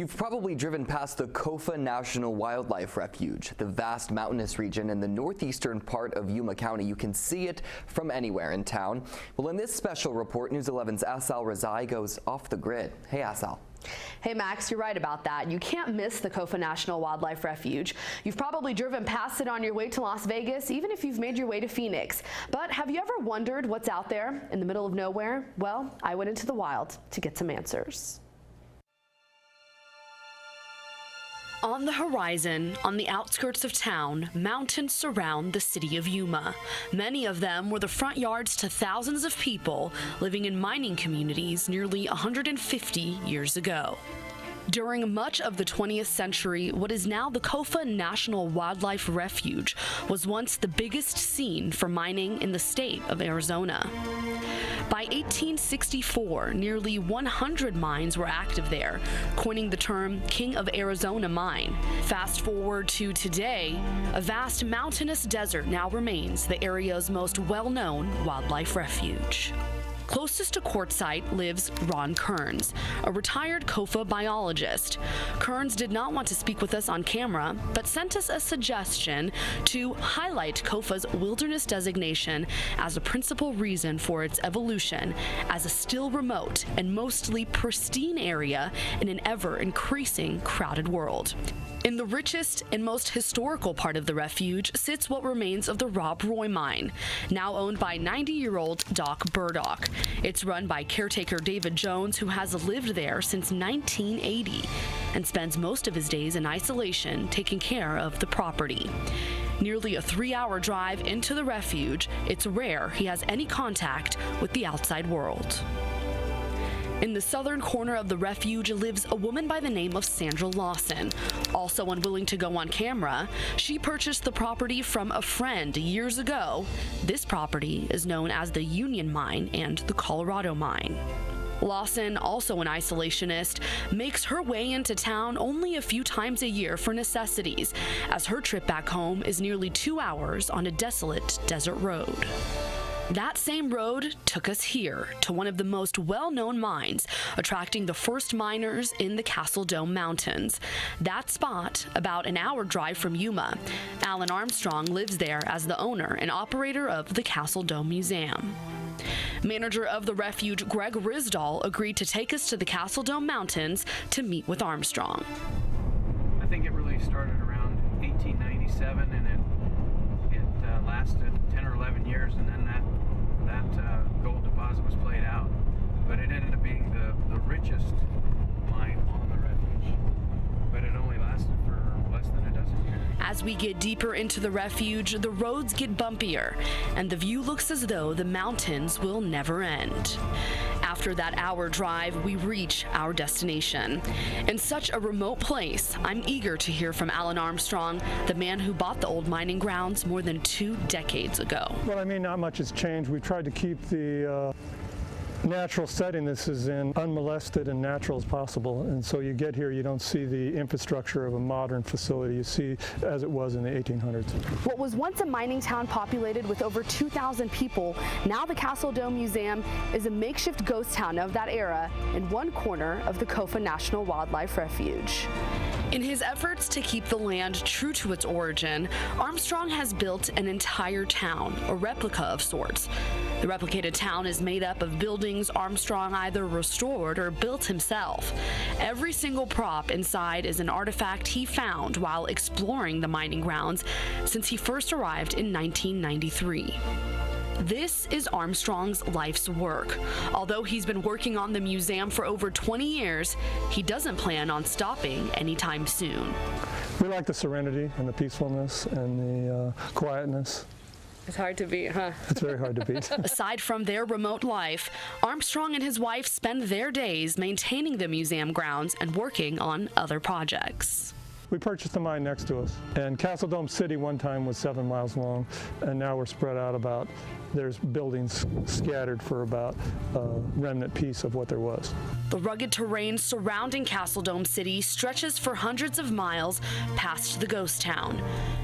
You've probably driven past the Kofa National Wildlife Refuge, the vast mountainous region in the northeastern part of Yuma County. You can see it from anywhere in town. Well, in this special report, News 11's Asal Rezaei goes off the grid. Hey, Asal. Hey Max, you're right about that. You can't miss the Kofa National Wildlife Refuge. You've probably driven past it on your way to Las Vegas, even if you've made your way to Phoenix. But have you ever wondered what's out there in the middle of nowhere? Well, I went into the wild to get some answers. On the horizon, on the outskirts of town, mountains surround the city of Yuma. Many of them were the front yards to thousands of people living in mining communities nearly 150 years ago. During much of the 20th century, what is now the Kofa National Wildlife Refuge was once the biggest scene for mining in the state of Arizona. By 1864, nearly 100 mines were active there, coining the term King of Arizona Mine. Fast forward to today, a vast mountainous desert now remains the area's most well-known wildlife refuge. Closest to Quartzsite lives Ron Kearns, a retired Kofa biologist. Kearns did not want to speak with us on camera, but sent us a suggestion to highlight Kofa's wilderness designation as a principal reason for its evolution as a still remote and mostly pristine area in an ever-increasing crowded world. In the richest and most historical part of the refuge sits what remains of the Rob Roy mine, now owned by 90-year-old Doc Burdock. It's run by caretaker David Jones, who has lived there since 1980 and spends most of his days in isolation taking care of the property. Nearly a 3-hour drive into the refuge, it's rare he has any contact with the outside world. In the southern corner of the refuge lives a woman by the name of Sandra Lawson. Also unwilling to go on camera, she purchased the property from a friend years ago. This property is known as the Union Mine and the Colorado Mine. Lawson, also an isolationist, makes her way into town only a few times a year for necessities, as her trip back home is nearly 2 hours on a desolate desert road. That same road took us here to one of the most well-known mines, attracting the first miners in the Castle Dome Mountains. That spot, about an hour drive from Yuma. Alan Armstrong lives there as the owner and operator of the Castle Dome Museum. Manager of the refuge, Greg Risdall, agreed to take us to the Castle Dome Mountains to meet with Armstrong. I think it really started around 1897, and it lasted 10 or 11 years, and then that gold deposit was played out. But it ended up being the richest mine on the refuge. But it only lasted for less than a dozen years. As we get deeper into the refuge, the roads get bumpier, and the view looks as though the mountains will never end. After that hour drive, we reach our destination. In such a remote place, I'm eager to hear from Alan Armstrong, the man who bought the old mining grounds more than 2 decades ago. Well, I mean, not much has changed. We've tried to keep the natural setting this is in unmolested and natural as possible, and so you get here, you don't see the infrastructure of a modern facility. You see as it was in the 1800s. What was once a mining town populated with over 2,000 people, now the Castle Dome Museum is a makeshift ghost town of that era in one corner of the Kofa National Wildlife Refuge. In his efforts to keep the land true to its origin, Armstrong has built an entire town, a replica of sorts. The replicated town is made up of buildings Armstrong either restored or built himself. Every single prop inside is an artifact he found while exploring the mining grounds since he first arrived in 1993. This is Armstrong's life's work. Although he's been working on the museum for over 20 years, he doesn't plan on stopping anytime soon. We like the serenity and the peacefulness and the quietness. It's hard to beat, huh? It's very hard to beat. Aside from their remote life, Armstrong and his wife spend their days maintaining the museum grounds and working on other projects. We purchased the mine next to us. And Castle Dome City one time was 7 miles long, and now we're spread out about, there's buildings scattered for about a remnant piece of what there was. The rugged terrain surrounding Castle Dome City stretches for hundreds of miles past the ghost town.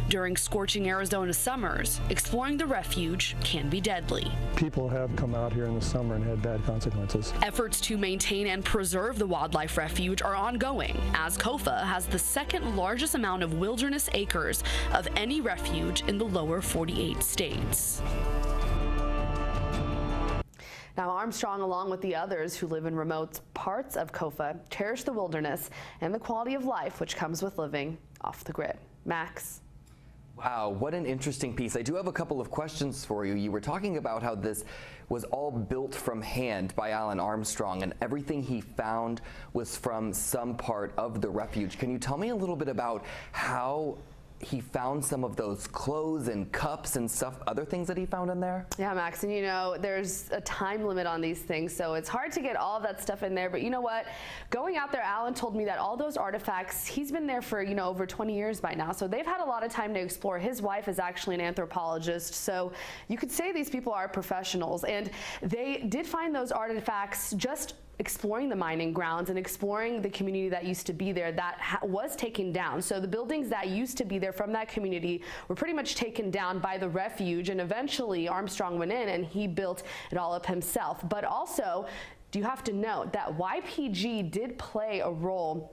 During scorching Arizona summers, exploring the refuge can be deadly. People have come out here in the summer and had bad consequences. Efforts to maintain and preserve the wildlife refuge are ongoing, as COFA has the second largest amount of wilderness acres of any refuge in the lower 48 states. Now, Armstrong, along with the others who live in remote parts of COFA, cherish the wilderness and the quality of life which comes with living off the grid. Max. Wow, what an interesting piece. I do have a couple of questions for you. You were talking about how this was all built from hand by Alan Armstrong, and everything he found was from some part of the refuge. Can you tell me a little bit about how he found some of those clothes and cups and stuff, other things that he found in there? Yeah, Max, and you know, there's a time limit on these things, so it's hard to get all of that stuff in there, but you know what? Going out there, Alan told me that all those artifacts, he's been there for, over 20 years by now, so they've had a lot of time to explore. His wife is actually an anthropologist, so you could say these people are professionals, and they did find those artifacts just exploring the mining grounds and exploring the community that used to be there that was taken down. So the buildings that used to be there from that community were pretty much taken down by the refuge, and eventually Armstrong went in and he built it all up himself. But also, you have to note that YPG did play a role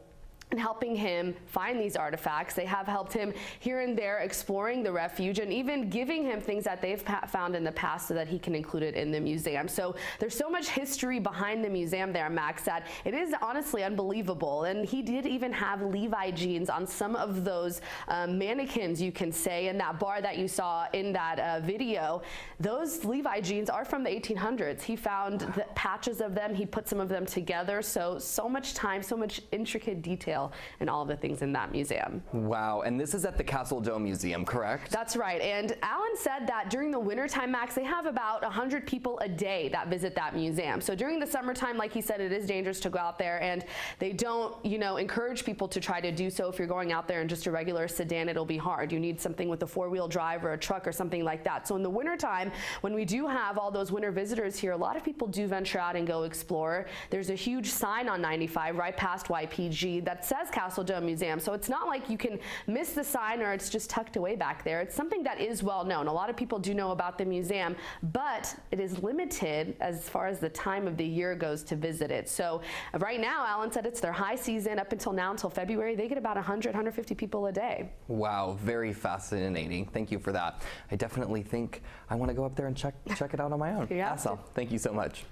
in helping him find these artifacts. They have helped him here and there exploring the refuge and even giving him things that they've found in the past so that he can include it in the museum. So there's so much history behind the museum there, Max, that it is honestly unbelievable. And he did even have Levi jeans on some of those mannequins, you can say, in that bar that you saw in that video. Those Levi jeans are from the 1800s. He found the patches of them. He put some of them together. So much time, so much intricate detail and all of the things in that museum. Wow, and this is at the Castle Dome Museum, correct? That's right, and Alan said that during the wintertime, Max, they have about 100 people a day that visit that museum. So during the summertime, like he said, it is dangerous to go out there, and they don't, encourage people to try to do so. If you're going out there in just a regular sedan, it'll be hard. You need something with a four-wheel drive or a truck or something like that. So in the wintertime, when we do have all those winter visitors here, a lot of people do venture out and go explore. There's a huge sign on 95 right past YPG that says Castle Dome Museum. So it's not like you can miss the sign or it's just tucked away back there. It's something that is well known. A lot of people do know about the museum, but it is limited as far as the time of the year goes to visit it. So right now, Alan said it's their high season up until now, until February. They get about 100, 150 people a day. Wow, very fascinating. Thank you for that. I definitely think I want to go up there and check it out on my own. Yeah. Asal, thank you so much.